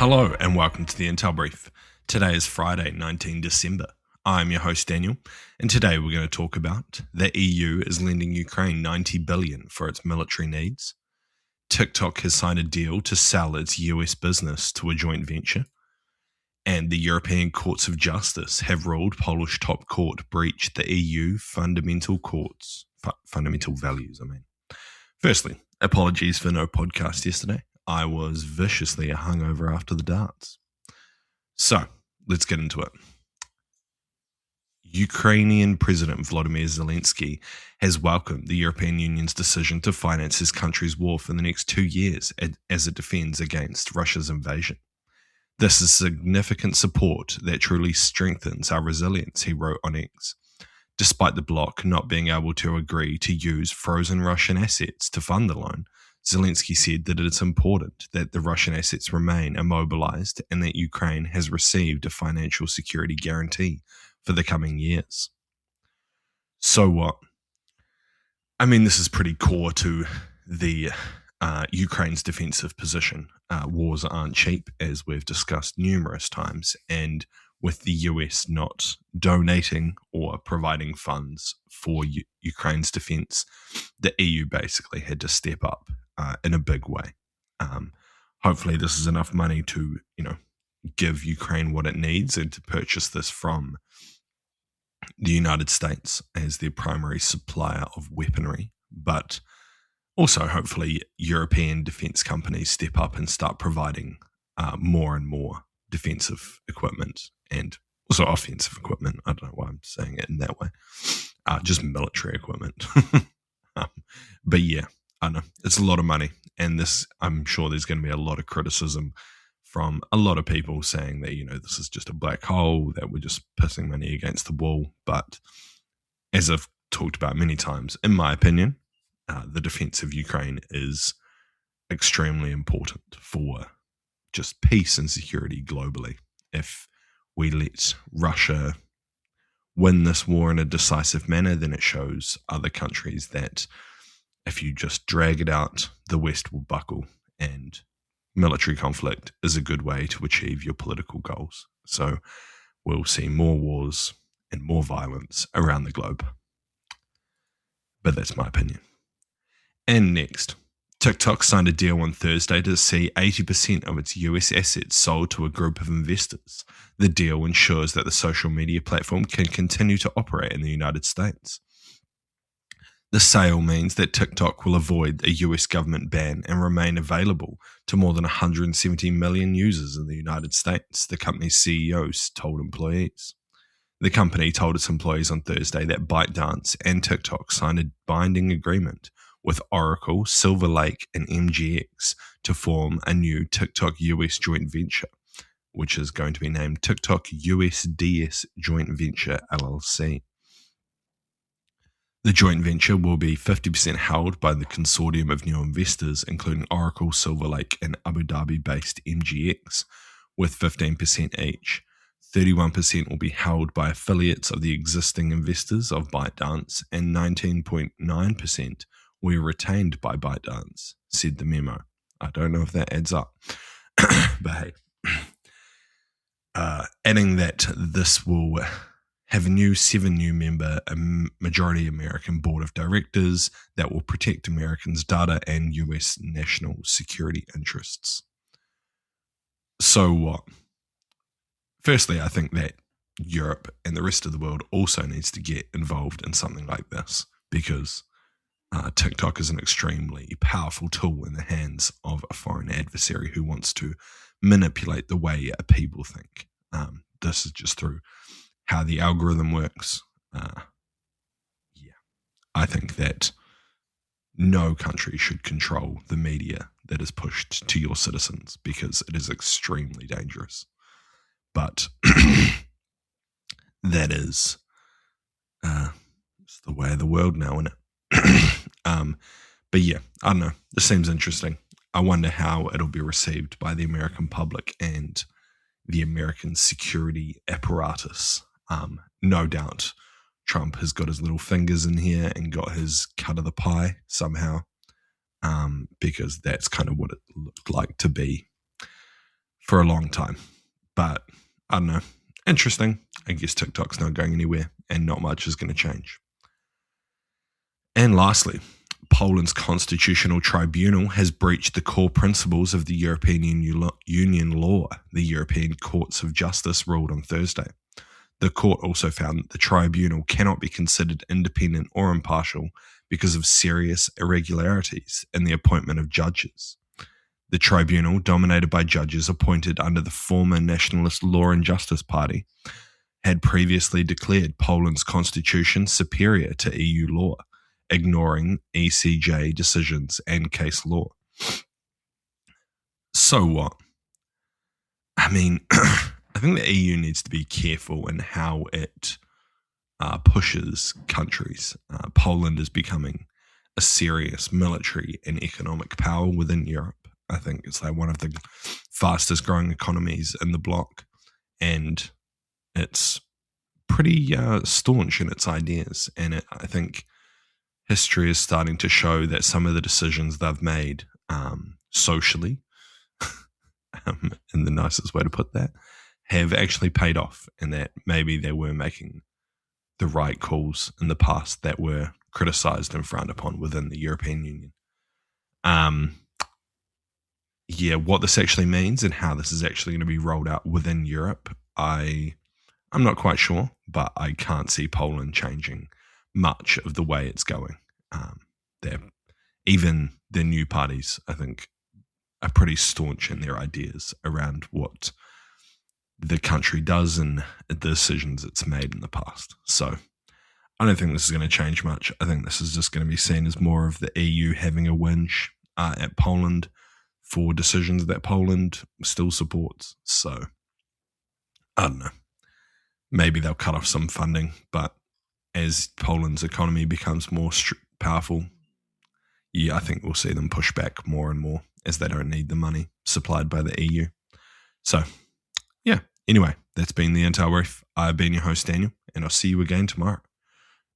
Hello and welcome to the Intel Brief. Today is Friday, 19 December. I'm your host Daniel, and today we're going to talk about the EU is lending Ukraine $90 billion for its military needs. TikTok has signed a deal to sell its US business to a joint venture. And the European Courts of Justice have ruled Polish top court breached the EU fundamental values. Firstly, apologies for no podcast yesterday. I was viciously hungover after the darts. So, let's get into it. Ukrainian President Volodymyr Zelensky has welcomed the European Union's decision to finance his country's war for the next 2 years as it defends against Russia's invasion. This is significant support that truly strengthens our resilience, he wrote on X. Despite the bloc not being able to agree to use frozen Russian assets to fund the loan, Zelensky said that it's important that the Russian assets remain immobilized and that Ukraine has received a financial security guarantee for the coming years. So what? This is pretty core to the Ukraine's defensive position. Wars aren't cheap, as we've discussed numerous times, and with the US not donating or providing funds for Ukraine's defense, the EU basically had to step up in a big way. Hopefully this is enough money to, give Ukraine what it needs and to purchase this from the United States as their primary supplier of weaponry. But also, hopefully, European defense companies step up and start providing more and more defensive equipment and also offensive equipment. I don't know why I'm saying it in that way. Just military equipment. But yeah, I know it's a lot of money. And this, I'm sure there's going to be a lot of criticism from a lot of people saying that, this is just a black hole, that we're just pissing money against the wall. But as I've talked about many times, in my opinion, the defense of Ukraine is extremely important for just peace and security globally. If we let Russia win this war in a decisive manner, then it shows other countries that if you just drag it out, the West will buckle, and military conflict is a good way to achieve your political goals. So we'll see more wars and more violence around the globe. But that's my opinion. And next, TikTok signed a deal on Thursday to see 80% of its US assets sold to a group of investors. The deal ensures that the social media platform can continue to operate in the United States. The sale means that TikTok will avoid a US government ban and remain available to more than 170 million users in the United States, the company's CEO told employees. The company told its employees on Thursday that ByteDance and TikTok signed a binding agreement with Oracle, Silver Lake, and MGX to form a new TikTok US joint venture, which is going to be named TikTok USDS Joint Venture LLC. The joint venture will be 50% held by the consortium of new investors, including Oracle, Silver Lake, and Abu Dhabi-based MGX, with 15% each. 31% will be held by affiliates of the existing investors of ByteDance, and 19.9% will be retained by ByteDance, said the memo. I don't know if that adds up, but hey. Adding that this will have a new 7-new member, a majority American board of directors that will protect Americans' data and US national security interests. So what? Firstly, I think that Europe and the rest of the world also needs to get involved in something like this, because TikTok is an extremely powerful tool in the hands of a foreign adversary who wants to manipulate the way people think. This is just through how the algorithm works. I think that no country should control the media that is pushed to your citizens, because it is extremely dangerous. But that is it's the way of the world now, isn't it? But yeah, I don't know. This seems interesting. I wonder how it'll be received by the American public and the American security apparatus. No doubt Trump has got his little fingers in here and got his cut of the pie somehow, because that's kind of what it looked like to be for a long time. But I don't know. Interesting. I guess TikTok's not going anywhere and not much is going to change. And lastly, Poland's Constitutional Tribunal has breached the core principles of the European Union law, the European Courts of Justice ruled on Thursday. The court also found that the tribunal cannot be considered independent or impartial because of serious irregularities in the appointment of judges. The tribunal, dominated by judges appointed under the former Nationalist Law and Justice Party, had previously declared Poland's constitution superior to EU law, ignoring ECJ decisions and case law. So what? I mean, I think the EU needs to be careful in how it pushes countries. Poland is becoming a serious military and economic power within Europe. I think it's like one of the fastest growing economies in the bloc, and it's pretty staunch in its ideas. And I think history is starting to show that some of the decisions they've made socially, in the nicest way to put that, have actually paid off, and that maybe they were making the right calls in the past that were criticized and frowned upon within the European Union. What this actually means and how this is actually going to be rolled out within Europe, I'm not quite sure, but I can't see Poland changing much of the way it's going. Even the new parties, I think, are pretty staunch in their ideas around what the country does and the decisions it's made in the past. So I don't think this is going to change much. I think this is just going to be seen as more of the EU having a whinge at Poland for decisions that Poland still supports. So I don't know. Maybe they'll cut off some funding, but as Poland's economy becomes more powerful, I think we'll see them push back more and more as they don't need the money supplied by the EU. So, anyway, that's been the Intel Brief. I've been your host, Daniel, and I'll see you again tomorrow.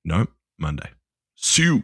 No, Monday. See you.